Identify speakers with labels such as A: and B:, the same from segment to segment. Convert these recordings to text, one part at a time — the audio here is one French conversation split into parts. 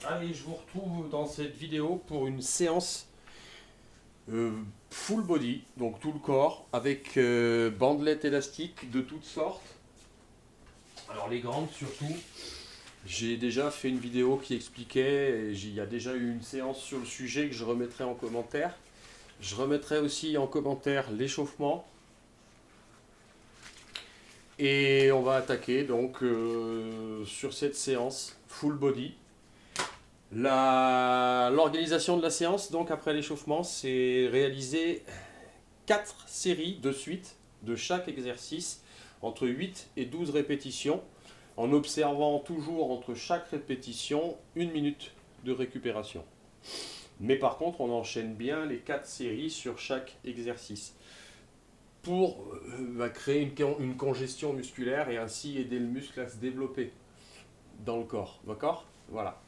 A: Allez, je vous retrouve dans cette vidéo pour une séance full body, donc tout le corps, avec bandelettes élastiques de toutes sortes. Alors les grandes surtout. J'ai déjà fait une vidéo qui expliquait, et il y a déjà eu une séance sur le sujet que je remettrai en commentaire. Je remettrai aussi en commentaire l'échauffement. Et on va attaquer donc sur cette séance full body. L'organisation de la séance, donc après l'échauffement, c'est réaliser 4 séries de suite de chaque exercice entre 8 et 12 répétitions en observant toujours entre chaque répétition 1 minute de récupération. Mais par contre, on enchaîne bien les 4 séries sur chaque exercice pour créer une congestion musculaire et ainsi aider le muscle à se développer dans le corps. D'accord ? Voilà.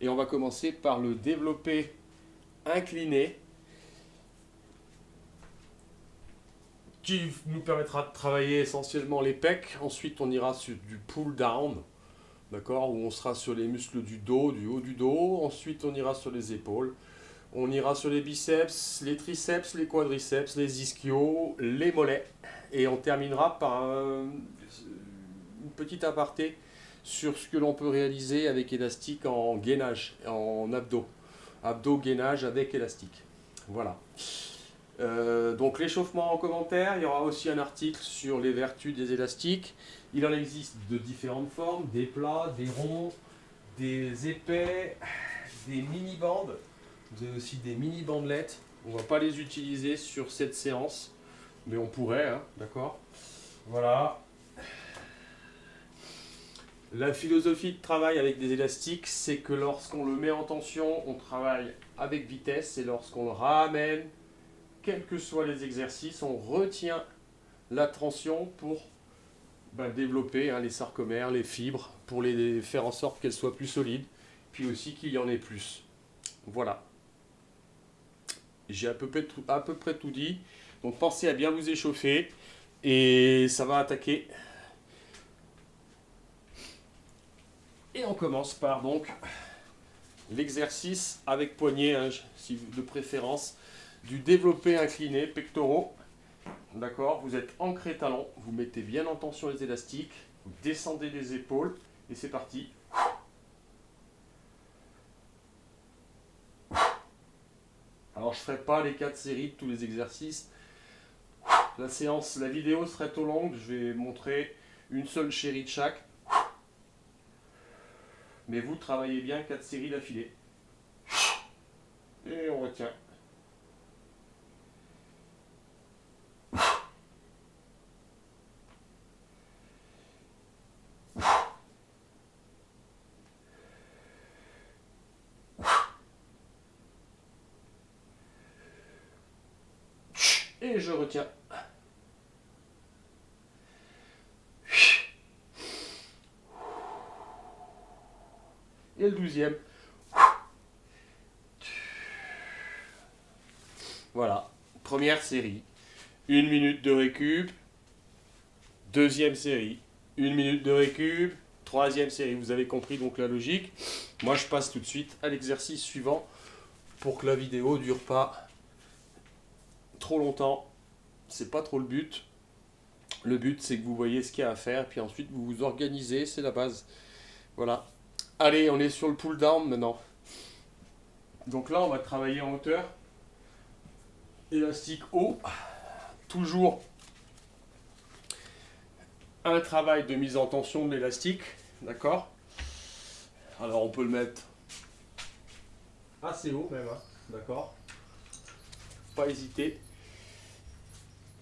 A: Et on va commencer par le développé incliné qui nous permettra de travailler essentiellement les pecs. Ensuite, on ira sur du pull down, d'accord, où on sera sur les muscles du dos, du haut du dos. Ensuite, on ira sur les épaules. On ira sur les biceps, les triceps, les quadriceps, les ischios, les mollets. Et on terminera par une petite aparté sur ce que l'on peut réaliser avec élastique en gainage, en abdos. Abdos gainage avec élastique. Voilà. Donc l'échauffement en commentaire, il y aura aussi un article sur les vertus des élastiques. Il en existe de différentes formes, des plats, des ronds, des épais, des mini-bandes. Vous avez aussi des mini-bandelettes. On ne va pas les utiliser sur cette séance, mais on pourrait, hein, d'accord ? Voilà. La philosophie de travail avec des élastiques, c'est que lorsqu'on le met en tension, on travaille avec vitesse, et lorsqu'on le ramène, quels que soient les exercices, on retient la tension pour développer les sarcomères, les fibres, pour les faire en sorte qu'elles soient plus solides, puis aussi qu'il y en ait plus. Voilà. J'ai à peu près tout dit. Donc pensez à bien vous échauffer et ça va attaquer. Et on commence par donc l'exercice avec poignet, de préférence, du développé incliné pectoraux. D'accord, vous êtes ancré talon, vous mettez bien en tension les élastiques, vous descendez les épaules et c'est parti. Alors je ne ferai pas les 4 séries de tous les exercices. La vidéo serait trop longue, je vais montrer une seule série de chaque. Mais vous travaillez bien 4 séries d'affilée. Et on retient. Et je retiens. Et le 12e. Voilà. Première série. 1 minute de récup. Deuxième série. 1 minute de récup. Troisième série. Vous avez compris donc la logique. Moi je passe tout de suite à l'exercice suivant pour que la vidéo ne dure pas trop longtemps. C'est pas trop le but. Le but c'est que vous voyez ce qu'il y a à faire. Puis ensuite vous vous organisez. C'est la base. Voilà. Allez, on est sur le pull down maintenant. Donc là, on va travailler en hauteur. Élastique haut. Toujours un travail de mise en tension de l'élastique. D'accord ? Alors on peut le mettre assez haut même. D'accord ? Pas hésiter.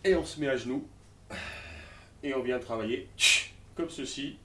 A: Et on se met à genoux. Et on vient travailler comme ceci.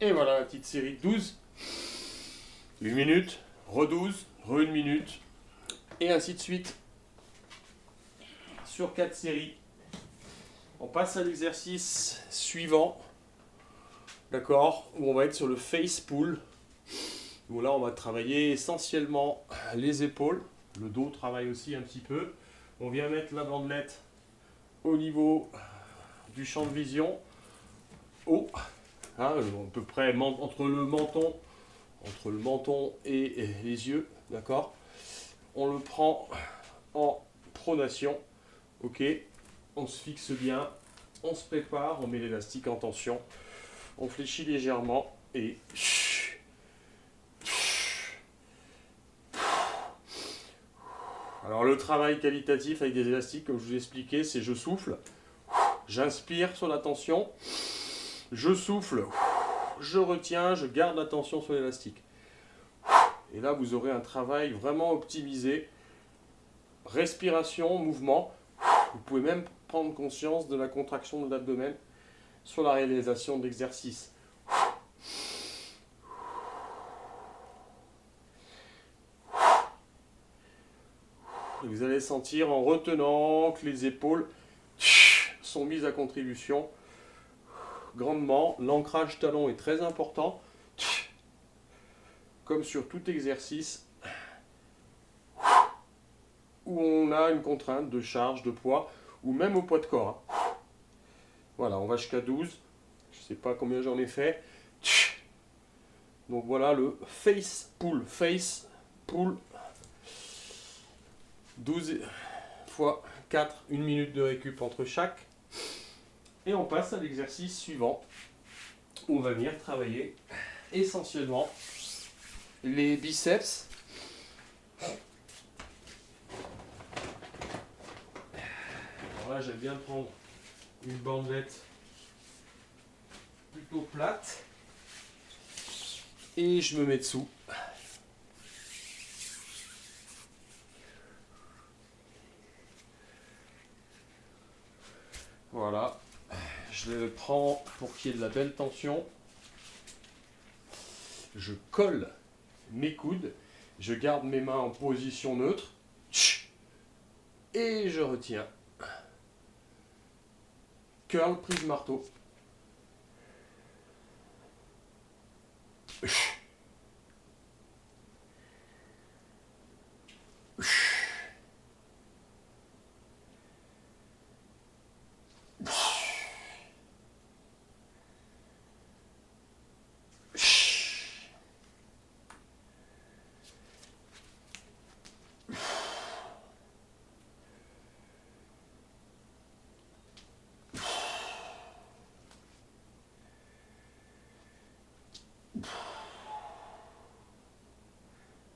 A: Et voilà la petite série de 12. 1 minute, re-12, re-1 minute. Et ainsi de suite. Sur 4 séries. On passe à l'exercice suivant. D'accord, où on va être sur le face pull. Où là, on va travailler essentiellement les épaules. Le dos travaille aussi un petit peu. On vient mettre la bandelette au niveau du champ de vision. Haut. Hein, à peu près entre le menton et les yeux. D'accord. On le prend en pronation. Ok. On se fixe bien. On se prépare. On met l'élastique en tension. On fléchit légèrement et alors le travail qualitatif avec des élastiques, comme je vous ai expliqué, c'est je souffle, j'inspire sur la tension, je souffle, je retiens, je garde la tension sur l'élastique. Et là, vous aurez un travail vraiment optimisé. Respiration, mouvement. Vous pouvez même prendre conscience de la contraction de l'abdomen sur la réalisation de l'exercice. Vous allez sentir en retenant que les épaules sont mises à contribution grandement. L'ancrage talon est très important. Comme sur tout exercice où on a une contrainte de charge, de poids, ou même au poids de corps. Voilà, on va jusqu'à 12. Je ne sais pas combien j'en ai fait. Donc voilà le face pull. Face pull. 12 fois 4, 1 minute de récup entre chaque. Et on passe à l'exercice suivant. Où on va venir travailler essentiellement les biceps. Alors là, j'aime bien prendre une bandelette plutôt plate. Et je me mets dessous. Voilà. Je le prends pour qu'il y ait de la belle tension. Je colle mes coudes. Je garde mes mains en position neutre. Et je retiens. Curl, prise marteau.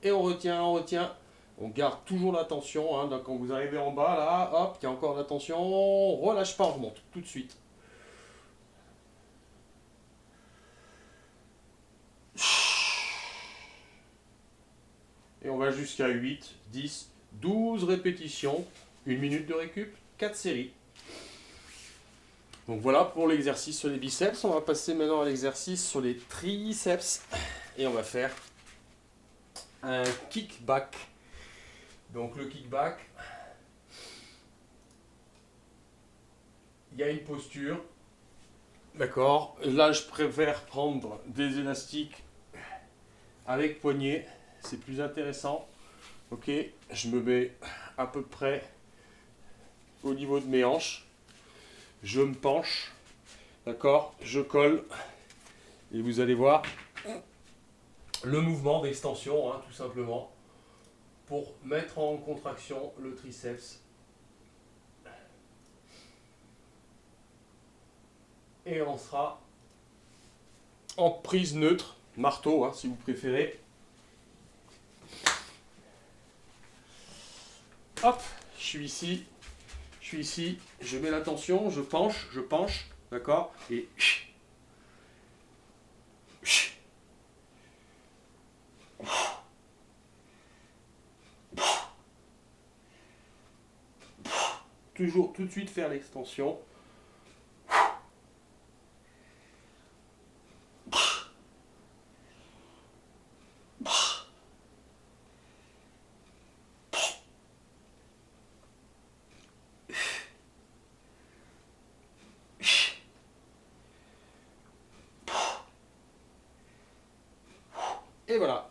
A: Et on retient, on retient. On garde toujours la tension. Hein. Donc quand vous arrivez en bas, là, hop, il y a encore la tension. On relâche pas, on remonte tout de suite. Et on va jusqu'à 8, 10, 12 répétitions. 1 minute de récup, 4 séries. Donc voilà pour l'exercice sur les biceps. On va passer maintenant à l'exercice sur les triceps. Et on va faire un kickback. Donc le kickback, il y a une posture. D'accord. Là, je préfère prendre des élastiques avec poignet. C'est plus intéressant. Ok. Je me mets à peu près au niveau de mes hanches. Je me penche. D'accord. Je colle. Et vous allez voir le mouvement d'extension, hein, tout simplement, pour mettre en contraction le triceps. Et on sera en prise neutre, marteau, hein, si vous préférez. Hop, je suis ici, je mets la tension, je penche, d'accord, et toujours tout de suite faire l'extension. Et voilà.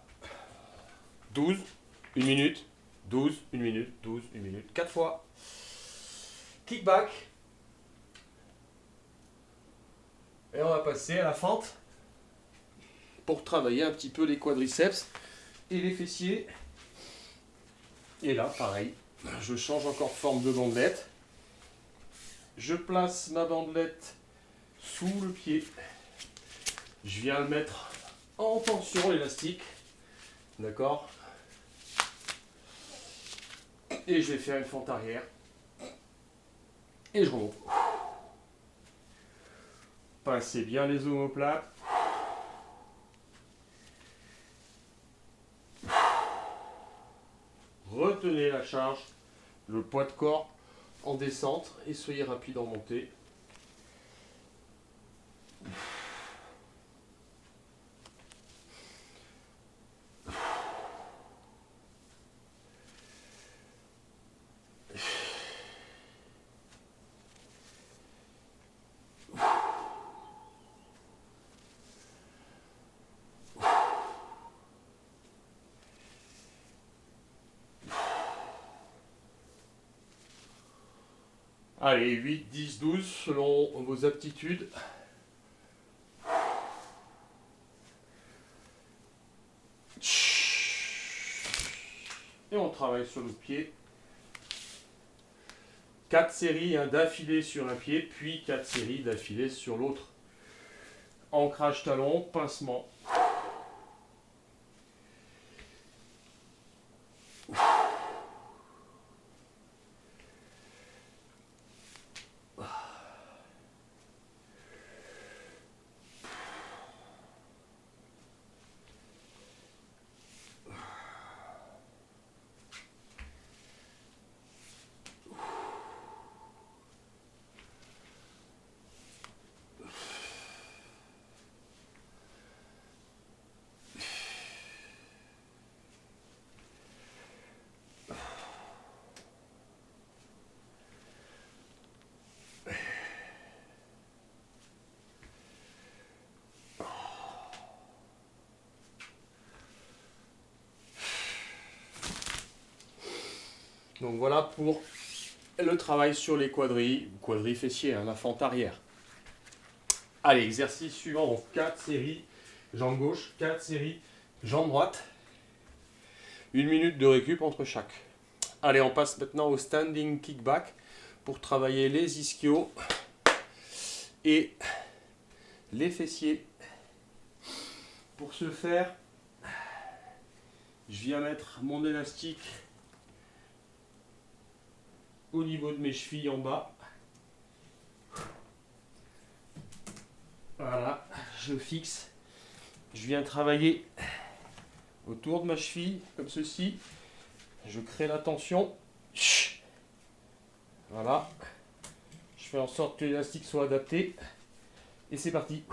A: 12, 1 minute, 12, 1 minute, 12, 1 minute, 4 fois. Kickback. Et on va passer à la fente pour travailler un petit peu les quadriceps et les fessiers. Et là, pareil, je change encore de forme de bandelette. Je place ma bandelette sous le pied. Je viens le mettre en tension, l'élastique. D'accord? Et je vais faire une fente arrière. Et je remonte. Passez bien les omoplates. Retenez la charge, le poids de corps en descente et soyez rapide en montée. Allez, 8, 10, 12 selon vos aptitudes. Et on travaille sur le pied. 4 séries d'affilée sur un pied, puis 4 séries d'affilée sur l'autre. Ancrage talon, pincement. Donc voilà pour le travail sur les quadris fessiers, la fente arrière. Allez, exercice suivant, donc 4 séries, jambe gauche, 4 séries, jambe droite. 1 minute de récup entre chaque. Allez, on passe maintenant au standing kickback pour travailler les ischios et les fessiers. Pour ce faire, je viens mettre mon élastique au niveau de mes chevilles en bas. Voilà, je fixe. Je viens travailler autour de ma cheville, comme ceci. Je crée la tension. Voilà. Je fais en sorte que l'élastique soit adapté. Et c'est parti.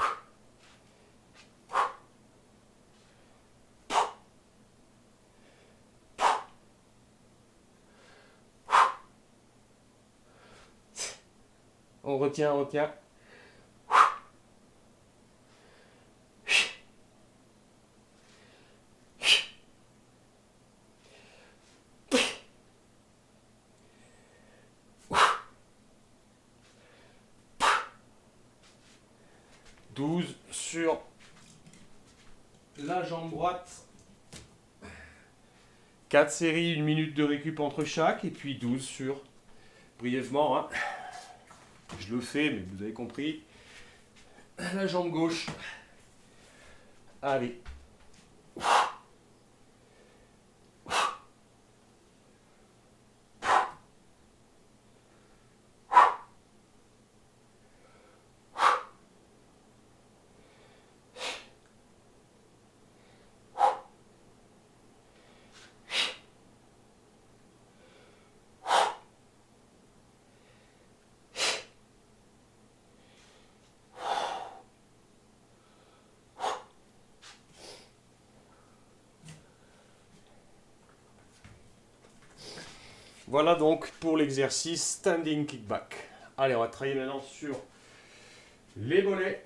A: On retient, on retient. 12 sur la jambe droite. 4 séries, 1 minute de récup entre chaque. Et puis 12 sur, brièvement, hein. Je le fais, mais vous avez compris. La jambe gauche. Allez. Voilà donc pour l'exercice standing kickback. Allez, on va travailler maintenant sur les mollets.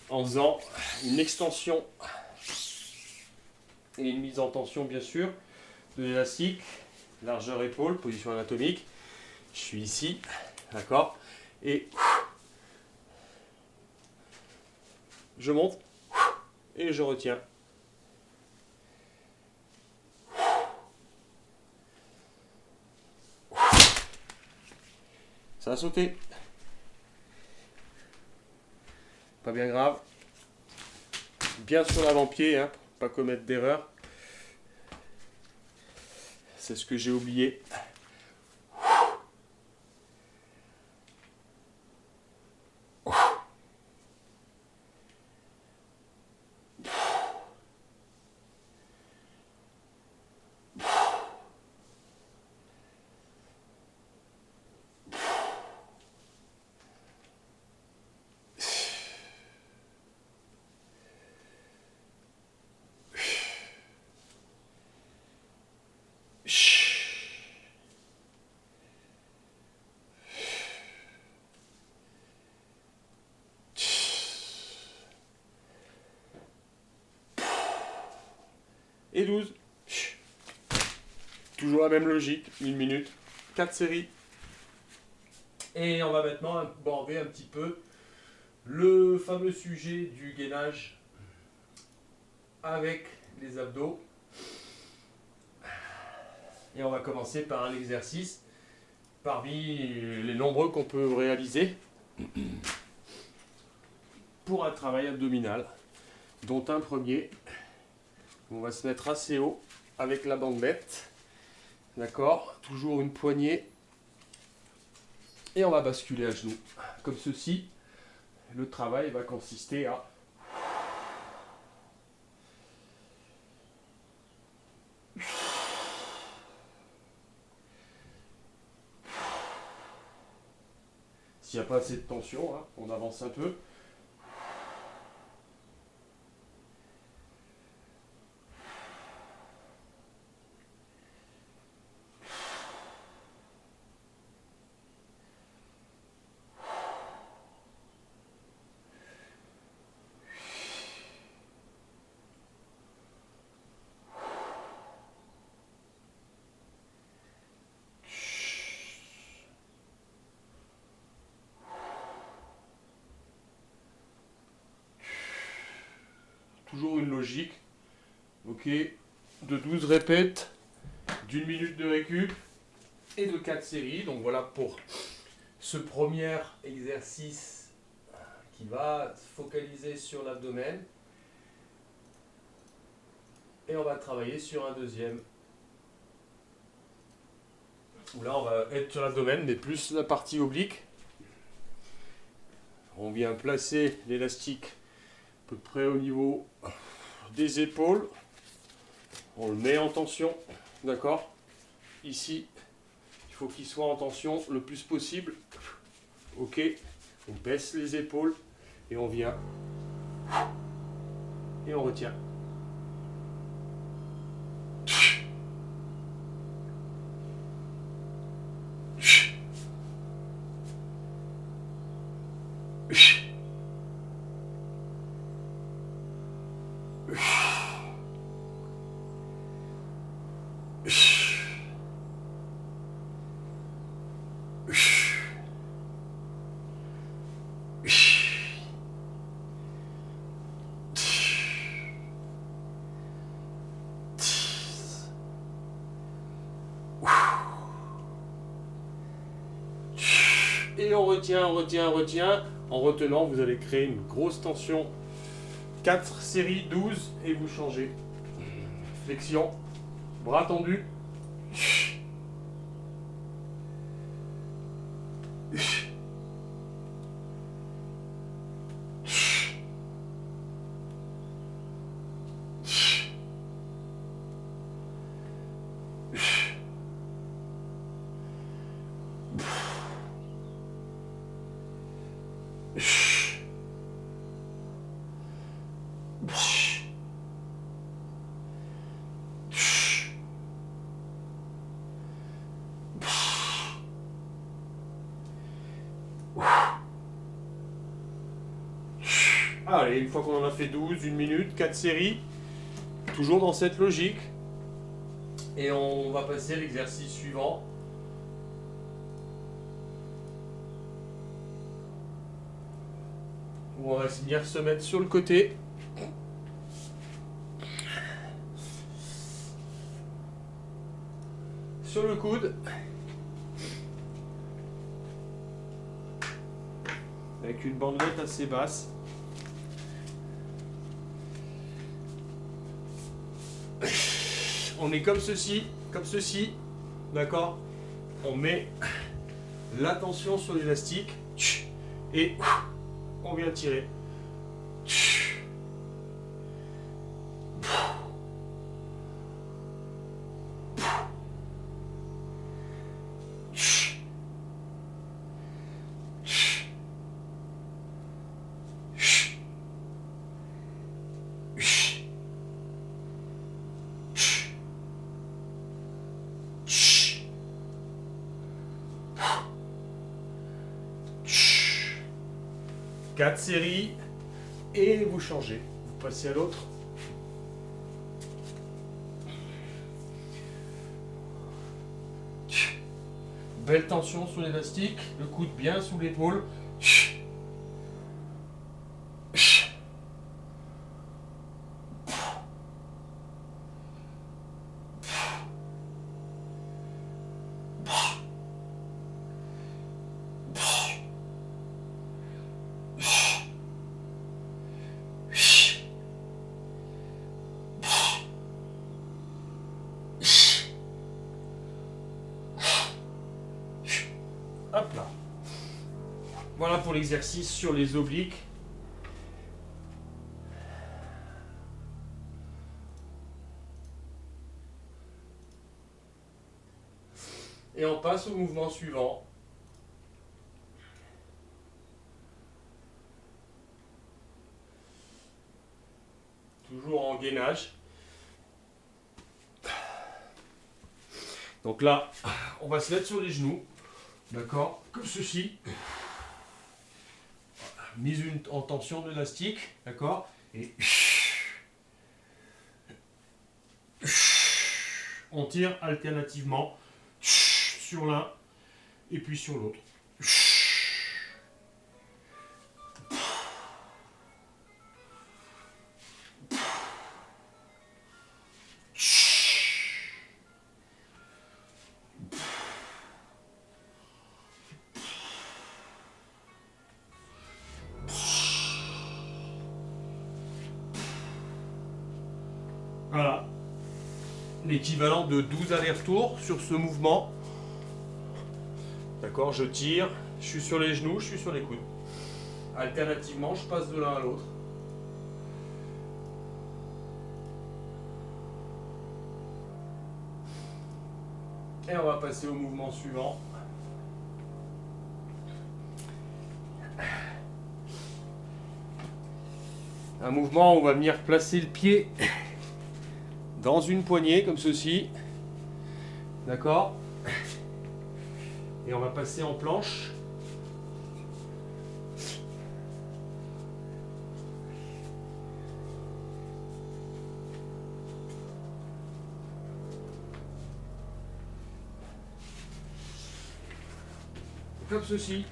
A: en faisant une extension et une mise en tension bien sûr de l'élastique, largeur épaule, position anatomique. Je suis ici, d'accord, et je monte et je retiens. Ça a sauté. Pas bien grave. Bien sur l'avant-pied, hein, pour pas commettre d'erreur. C'est ce que j'ai oublié. Et 12. Toujours la même logique, 1 minute, 4 séries. Et on va maintenant aborder un petit peu le fameux sujet du gainage avec les abdos. Et on va commencer par un exercice parmi les nombreux qu'on peut réaliser pour un travail abdominal, dont un premier. On va se mettre assez haut avec la bandelette. D'accord, toujours une poignée. Et on va basculer à genoux. Comme ceci, le travail va consister à s'il n'y a pas assez de tension, hein, on avance un peu. Toujours une logique, ok, de 12 répètes, d'1 minute de récup et de 4 séries. Donc voilà pour ce premier exercice qui va focaliser sur l'abdomen. Et on va travailler sur un deuxième. Où là on va être sur l'abdomen, mais plus la partie oblique. On vient placer l'élastique à peu près au niveau des épaules. On le met en tension, d'accord? Ici, il faut qu'il soit en tension le plus possible. Ok, on baisse les épaules et on vient et on retient. Et on retient, on retient, on retient. En retenant, vous allez créer une grosse tension. 4 séries, 12, et vous changez. Flexion, bras tendus. Allez, une fois qu'on en a fait 12, 1 minute, 4 séries, toujours dans cette logique. Et on va passer à l'exercice suivant. Où on va venir se mettre sur le côté. Sur le coude. Avec une bandelette assez basse. On est comme ceci, d'accord? On met la tension sur l'élastique et on vient tirer. Quatre séries et vous changez. Vous passez à l'autre. Belle tension sur l'élastique, le coude bien sous l'épaule. Hop là. Voilà pour l'exercice sur les obliques. Et on passe au mouvement suivant. Toujours en gainage. Donc là, on va se mettre sur les genoux. D'accord? Comme ceci. Mise en tension de l'élastique. D'accord? Et on tire alternativement sur l'un et puis sur l'autre. Voilà. L'équivalent de 12 allers-retours sur ce mouvement. D'accord, je tire, je suis sur les genoux, je suis sur les coudes. Alternativement, je passe de l'un à l'autre. Et on va passer au mouvement suivant. Un mouvement où on va venir placer le pied dans une poignée comme ceci. D'accord? Et on va passer en planche. Comme ceci.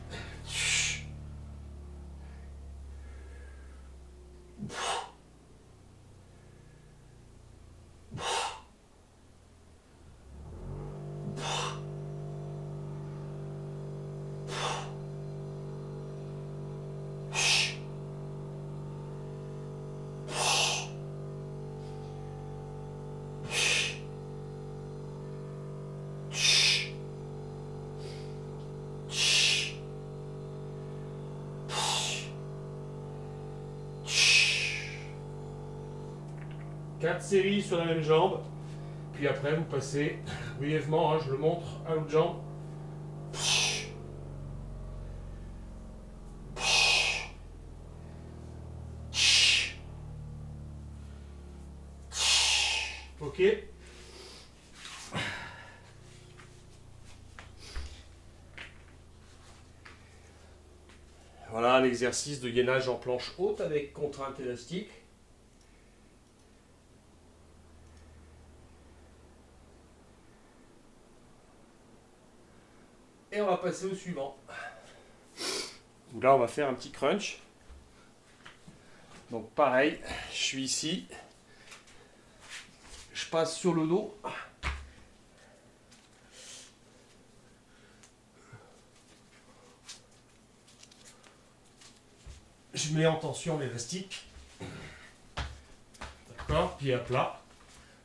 A: Quatre séries sur la même jambe, puis après vous passez brièvement, hein, je le montre, à l'autre jambe. Ok. Voilà l'exercice de gainage en planche haute avec contrainte élastique. Et on va passer au suivant. Là, on va faire un petit crunch. Donc pareil, je suis ici. Je passe sur le dos. Je mets en tension l'élastique. D'accord, pied à plat.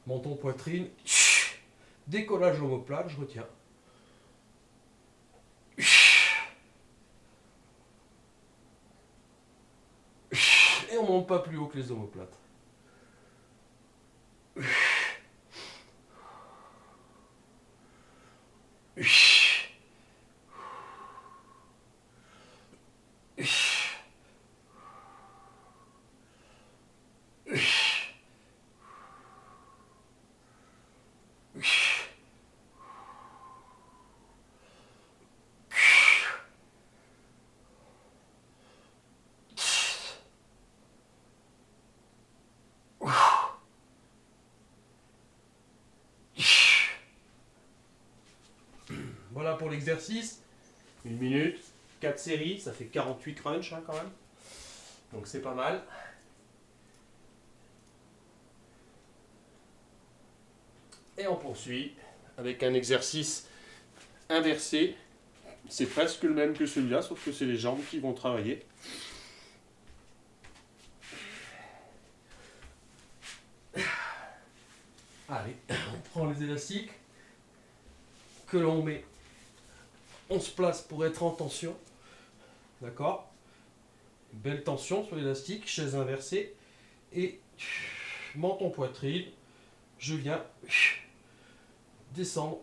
A: Menton, poitrine. Décollage omoplate, je retiens. Et on ne monte pas plus haut que les omoplates. Voilà pour l'exercice. 1 minute, 4 séries, ça fait 48 crunch quand même. Donc c'est pas mal. Et on poursuit avec un exercice inversé. C'est presque le même que celui-là, sauf que c'est les jambes qui vont travailler. Allez, on prend les élastiques que l'on met. On se place pour être en tension. D'accord? Belle tension sur l'élastique, chaise inversée. Et menton poitrine. Je viens descendre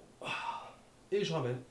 A: et je ramène.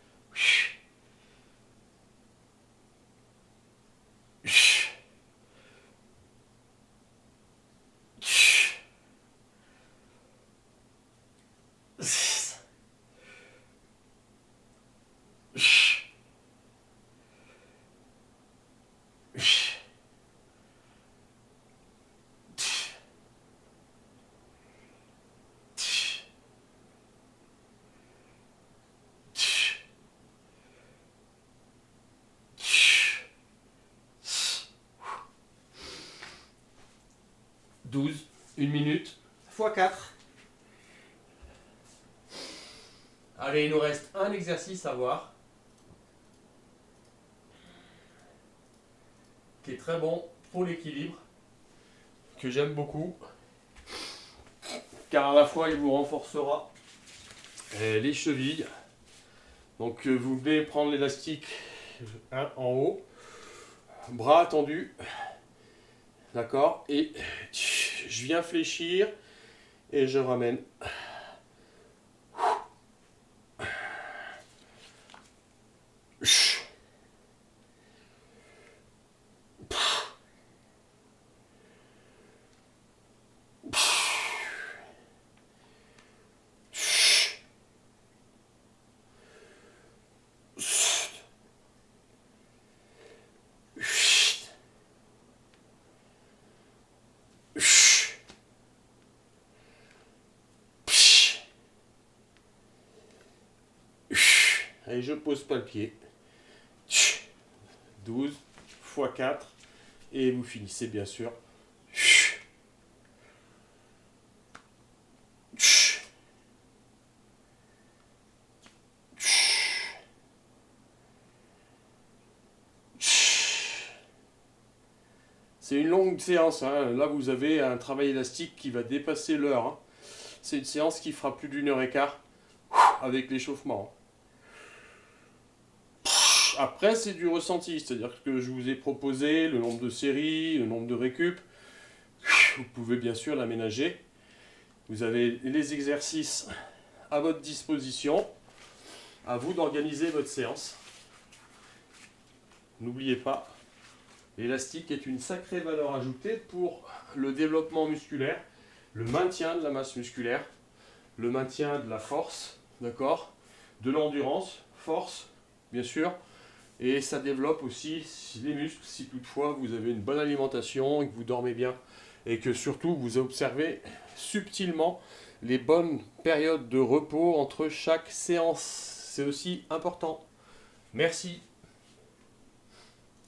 A: Douze, 1 minute, x 4. Allez, il nous reste un exercice à voir, qui est très bon pour l'équilibre, que j'aime beaucoup, car à la fois il vous renforcera les chevilles. Donc vous venez prendre l'élastique en haut, bras tendus, d'accord, et je viens fléchir et je ramène. Et je pose pas le pied. 12 x 4. Et vous finissez bien sûr. C'est une longue séance, hein. Là vous avez un travail élastique qui va dépasser l'heure, hein. C'est une séance qui fera plus d'1h15 avec l'échauffement. Après c'est du ressenti, c'est-à-dire que je vous ai proposé le nombre de séries, le nombre de récup. Vous pouvez bien sûr l'aménager. Vous avez les exercices à votre disposition. À vous d'organiser votre séance. N'oubliez pas, l'élastique est une sacrée valeur ajoutée pour le développement musculaire, le maintien de la masse musculaire, le maintien de la force, d'accord, de l'endurance, force, bien sûr, Et ça développe aussi les muscles si toutefois vous avez une bonne alimentation et que vous dormez bien. Et que surtout vous observez subtilement les bonnes périodes de repos entre chaque séance. C'est aussi important. Merci.